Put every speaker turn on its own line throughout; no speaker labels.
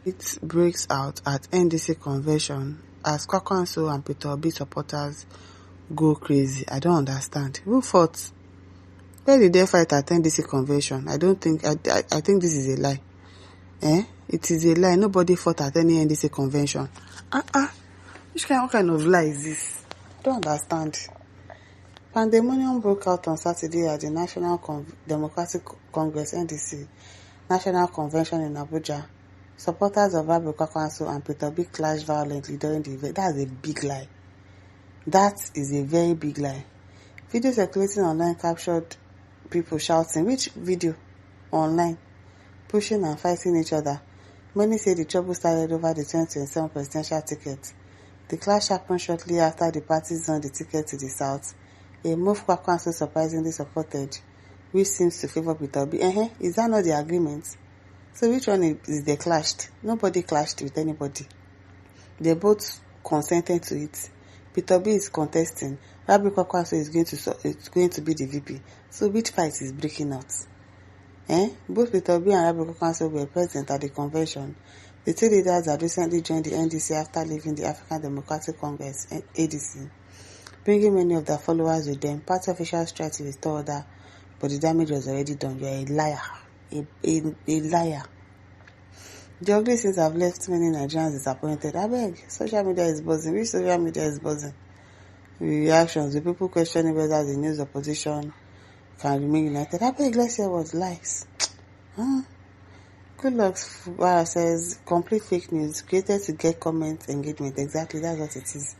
It breaks out at NDC convention as Kwankwaso and Peter Obi supporters go crazy. I don't understand. Who fought? Where did they fight at NDC convention? I think this is a lie. It is a lie. Nobody fought at any NDC convention. What kind of lie is this? I don't understand. Pandemonium broke out on Saturday at the National Democratic Congress (NDC) National Convention in Abuja. Supporters of Kwankwaso and Peter Obi clashed violently during the event. That's a big lie. That is a very big lie. Video circulating online captured people shouting. Which video? Online. Pushing and fighting each other. Many say the trouble started over the 2027 presidential ticket. The clash happened shortly after the parties zoned the ticket to the south, a move Kwankwaso surprisingly supported, which seems to favor Peter Obi. Is that not the agreement? So which one is they clashed? Nobody clashed with anybody. They both consented to it. Peter Obi is contesting. Kwankwaso is going to be the VP. So which fight is breaking out? Both Peter Obi and Kwankwaso were present at the convention. The two leaders had recently joined the NDC after leaving the African Democratic Congress (ADC), bringing many of their followers with them. Party officials tried to restore order, but the damage was already done. You are a liar. A liar. The ugly scenes have left many Nigerians disappointed. I beg, social media is buzzing. Which social media is buzzing? Reactions, the people questioning whether the news opposition can remain united. I beg, let's hear what lies. Good luck, Vara says, complete fake news created to get comment engagement. Exactly, that's what it is.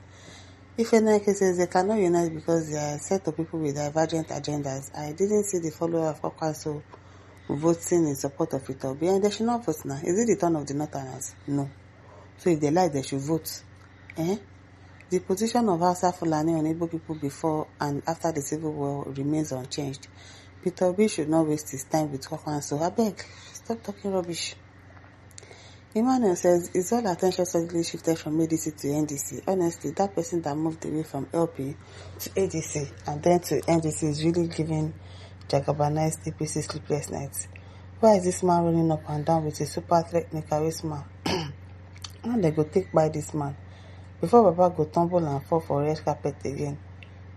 If any says they cannot unite because they are a set of people with divergent agendas, I didn't see the follower of Kwankwaso voting in support of Peter Obi, and they should not vote now. Is it the turn of the Northerners? No. So if they like, they should vote. The position of Hausa Fulani on Igbo people before and after the Civil War remains unchanged. Peter Obi should not waste his time with Kwankwaso. I beg, stop talking rubbish. Emmanuel says, is all attention suddenly shifted from ADC to NDC? Honestly, that person that moved away from LP to ADC and then to NDC is really giving Jagabanized APC sleepless nights. Why is this man running up and down with a super threatening charisma? Now they go take by this man before Baba go tumble and fall for red carpet again.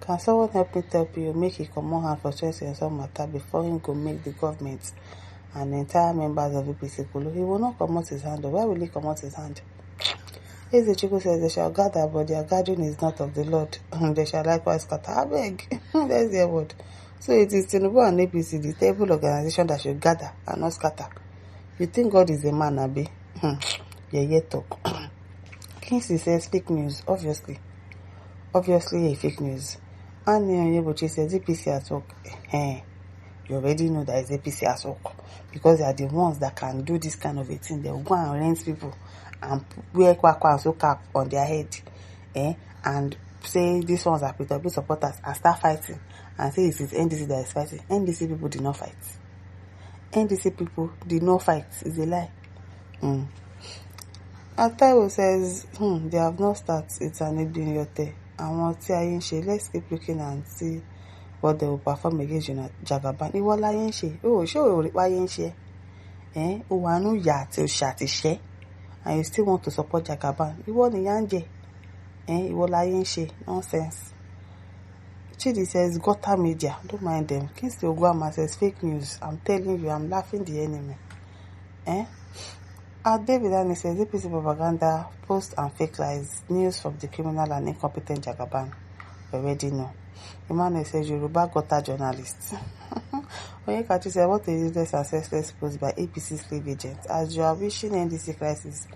Can someone help me tell you make he come on hand for stress and some matter before him go make the government and the entire members of APC Kulu? He will not come out his hand. Why will he come out his hand? Ezechiku says they shall gather, but their gathering is not of the Lord. They shall likewise scatter. I beg. That's their word. So it is Tinubu and APC, the terrible organization, that should gather and not scatter. You think God is a man, Abi? Yeah, talk. Kingsley says fake news. Obviously a fake news. And Onyebuchi says APC at work. You already know that it's APC at work because they are the ones that can do this kind of a thing. They will go and rent people and wear Kwankwaso cap on their head, and say these ones are Peter Obi supporters and start fighting and say it is NDC that is fighting. NDC people did not fight. NDC people did not fight. It's a lie. Atawo says, they have not started. It's an evening yote. Let's keep looking and see what they will perform against Jagaban. Iwola yenshe. Show you why yenshe. Uwanu ya till shatishe. And you still want to support Jagaban. Iwo ni yanje. Iwola yenshe. Nonsense. Chidi says, Gota media. Don't mind them. Kingsley Ogwama says, fake news. I'm telling you, I'm laughing the enemy. David Annie says, APC propaganda, post and fake lies, news from the criminal and incompetent Jagaban. We already know. Emmanuel says, Yoruba Gota journalists. Onyekachi said, what a useless and senseless post by APC slave agents. As you are wishing NDC crisis,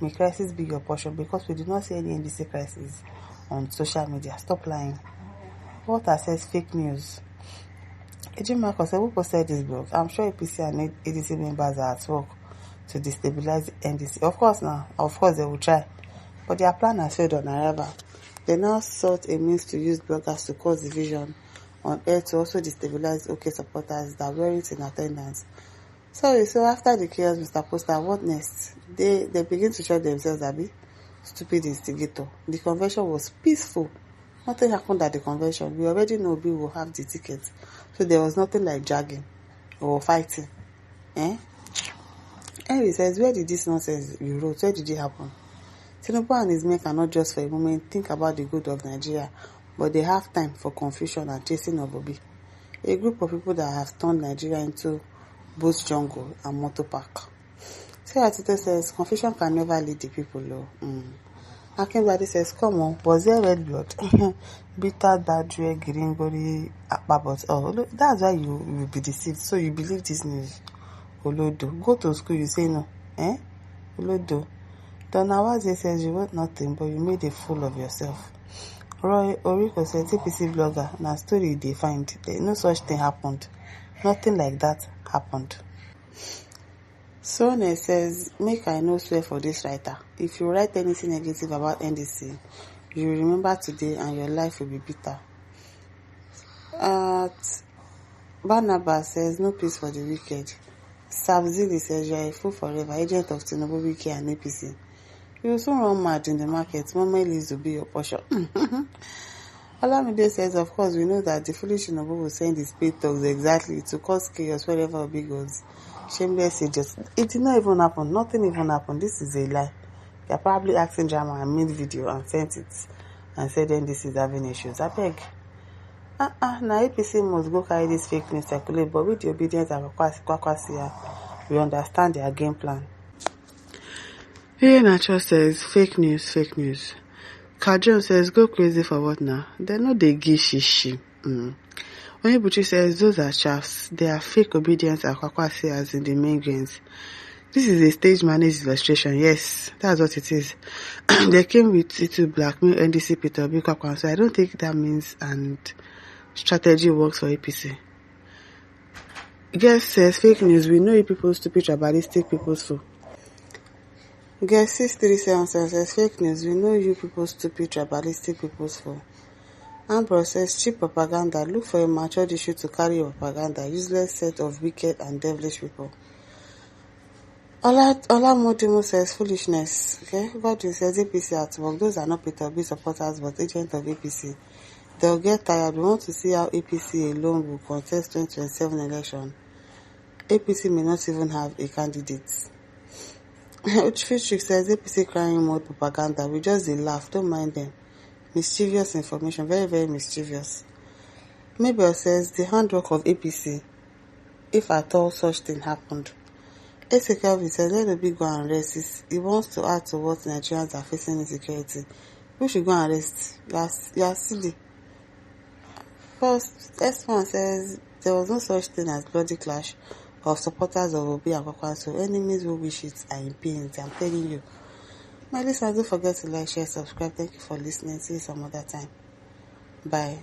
may crisis be your portion because we do not see any NDC crisis on social media. Stop lying. Walter says, fake news. Ejimako said, who posted this blog? I'm sure APC and ADC members are at work to destabilize NDC. Of course they will try, but their plan has failed on arrival. They now sought a means to use bloggers to cause division on air to also destabilize OK supporters that weren't in attendance. So after the chaos, Mr. Poster, what next? They begin to show themselves, Abi, stupid instigator. The convention was peaceful. Nothing happened at the convention. We already know Obi will have the ticket, so there was nothing like dragging or fighting. Henry says, where did this nonsense you wrote, where did it happen? Tinubu and his men cannot just for a moment think about the good of Nigeria, but they have time for confusion and chasing of Obi. A group of people that have turned Nigeria into both jungle and motor park. Sarah Tito says, confusion can never lead the people low. Akinbadi says, come on, was there red blood? Bitter, Dadre, Giringori, Akpabot. Oh, look, that's why you will be deceived. So you believe this news. Olodo. Go to school, you say no. Olodo. Donna Waze says, you wrote nothing, but you made a fool of yourself. Roy Oriko said, TPC blogger, na story they find. No such thing happened. Nothing like that happened. Sone says, make I no swear for this writer. If you write anything negative about NDC, you will remember today and your life will be bitter. Barnabas says, no peace for the wicked. Sabzili says, you are a fool forever, agent of Tinubu, Wiki and APC. You will soon run mad in the market. Mama leaves to be your portion. Olamide says, of course, we know that the foolish Tinubu will send his paid thugs exactly to cause chaos wherever Obi goes. Shameless idiots. It did not even happen. Nothing even happened. This is a lie. They are probably acting drama and made video and sent it and said then this is having issues. I beg. Now APC must go carry this fake news circulate, but with the obedience of Kwankwaso, we understand their game plan. Here Nacho says, fake news. Kajon says, go crazy for what now? They know they give shishi. Onyebuchi says, those are chaffs. They are fake obedience and Kwankwaso as in the main grains. This is a stage managed illustration. Yes, that's what it is. They came with it to blackmail NDC Peter Obi Kwankwaso. I don't think that means and strategy works for APC. Guest says, fake news. We know you people stupid tribalistic people so. Guest 6377 says, fake news. We know you people stupid tribalistic people so. Ambrose says, cheap propaganda. Look for a matured issue to carry your propaganda. Useless set of wicked and devilish people. Ola Modimo says, foolishness. Okay, God says APC at work. Those are not Peter Obi supporters but agents of APC. They'll get tired. We want to see how APC alone will contest 2027 election. APC may not even have a candidate. Uchfichik says, APC crying mode propaganda. We just laugh. Don't mind them. Mischievous information, very, very mischievous. Mabel says, the handwork of APC, if at all such thing happened. Kelvin says, let Obi go and rest. He wants to add to what Nigerians are facing insecurity. We should go and rest. You are silly. First, S1 says, there was no such thing as bloody clash of supporters of Obi and Kwankwaso. Enemies who wish it are in pain. I'm telling you. My listeners, don't forget to like, share, subscribe. Thank you for listening. See you some other time. Bye.